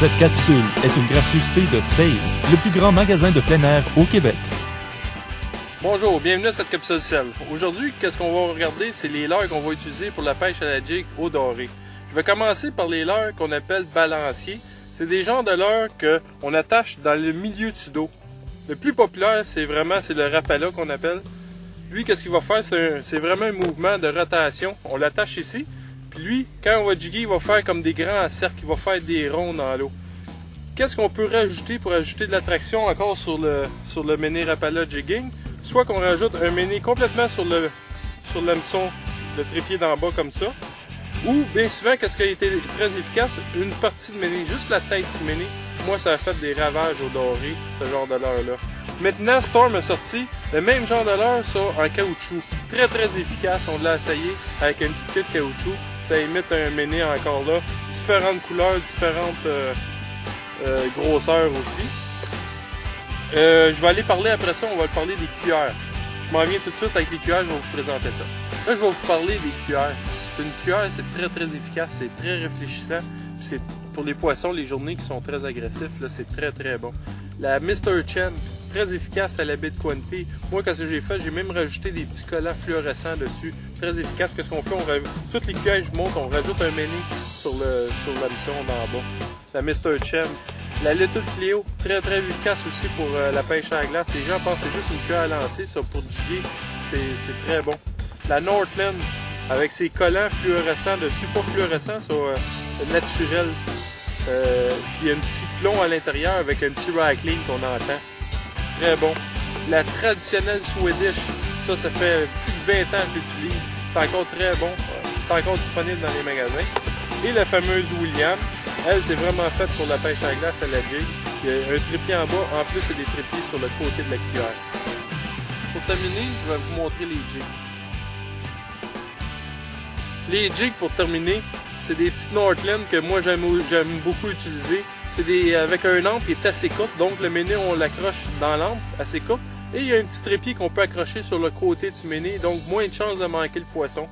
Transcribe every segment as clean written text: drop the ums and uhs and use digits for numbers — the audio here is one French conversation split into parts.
Cette capsule est une gracieuseté de Save, le plus grand magasin de plein air au Québec. Bonjour, bienvenue à cette capsule sel. Aujourd'hui, qu'est-ce qu'on va regarder, c'est les leurres qu'on va utiliser pour la pêche à la jig au doré. Je vais commencer par les leurres qu'on appelle balanciers. C'est des genres de leurres qu'on attache dans le milieu du dos. Le plus populaire, c'est le Rapala qu'on appelle. Lui, qu'est-ce qu'il va faire? C'est vraiment un mouvement de rotation. On l'attache ici. Puis lui, quand on va jiguer, il va faire comme des grands cercles, il va faire des ronds dans l'eau. Qu'est-ce qu'on peut rajouter pour ajouter de l'attraction encore sur le méné Rapala jigging? Soit qu'on rajoute un méné complètement sur l'hameçon, le trépied d'en bas comme ça. Ou bien souvent, qu'est-ce qui a été très efficace? Une partie de méné, juste la tête du méné. Moi, ça a fait des ravages au doré, ce genre de leurre-là. Maintenant, Storm a sorti le même genre de leurre, ça, en caoutchouc. Très très efficace, on l'a essayé avec une petite queue de caoutchouc. Ça imite un méné encore là. Différentes couleurs, différentes grosseurs aussi. Je vais aller parler après ça, on va parler des cuillères. Je m'en viens tout de suite avec les cuillères, je vais vous présenter ça. Là, je vais vous parler des cuillères. C'est une cuillère, c'est très très efficace, c'est très réfléchissant. C'est pour les poissons, les journées qui sont très agressifs, là, c'est très très bon. La Mr. Chen, très efficace à la baie de Quinte. Moi, quand j'ai fait, j'ai même rajouté des petits collants fluorescents dessus. Très efficace. Qu'est-ce qu'on fait? Toutes les cuillères, je vous montre, on rajoute un méné sur l'hameçon d'en bas. La Mr. Chen. La Little Cleo, très très efficace aussi pour la pêche à la glace. Les gens pensent que c'est juste une cuillère à lancer, ça pour jiguer, c'est très bon. La Northland, avec ses collants fluorescents dessus, pas fluorescents, naturels. Puis il y a un petit plomb à l'intérieur avec un petit rackling qu'on entend. Très bon. La traditionnelle Swedish, ça fait plus de 20 ans que j'utilise. C'est encore très bon. C'est encore disponible dans les magasins. Et la fameuse William. Elle, c'est vraiment faite pour la pêche à glace à la jig. Il y a un trépied en bas, en plus il y a des trépieds sur le côté de la cuillère. Pour terminer, je vais vous montrer les jigs. Les jigs, pour terminer, c'est des petites Northland que moi j'aime beaucoup utiliser. C'est avec un ample qui est assez court, donc le méné on l'accroche dans l'ample, assez court. Et il y a un petit trépied qu'on peut accrocher sur le côté du méné, donc moins de chances de manquer le poisson.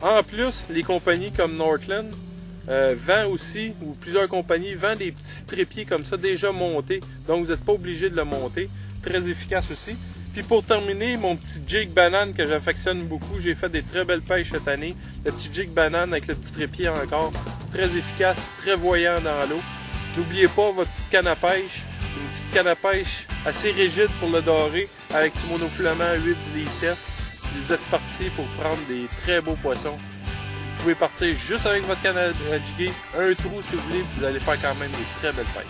En plus, les compagnies comme Northland vend aussi, ou plusieurs compagnies vendent des petits trépieds comme ça déjà montés, donc vous n'êtes pas obligé de le monter. Très efficace aussi. Puis pour terminer, mon petit jig banane que j'affectionne beaucoup, j'ai fait des très belles pêches cette année. Le petit jig banane avec le petit trépied encore, très efficace, très voyant dans l'eau. N'oubliez pas votre petite canne à pêche, une petite canne à pêche assez rigide pour le doré avec du monofilament 8 litres. Vous êtes parti pour prendre des très beaux poissons. Vous pouvez partir juste avec votre canne à jiguer, un trou si vous voulez, puis vous allez faire quand même des très belles pêches.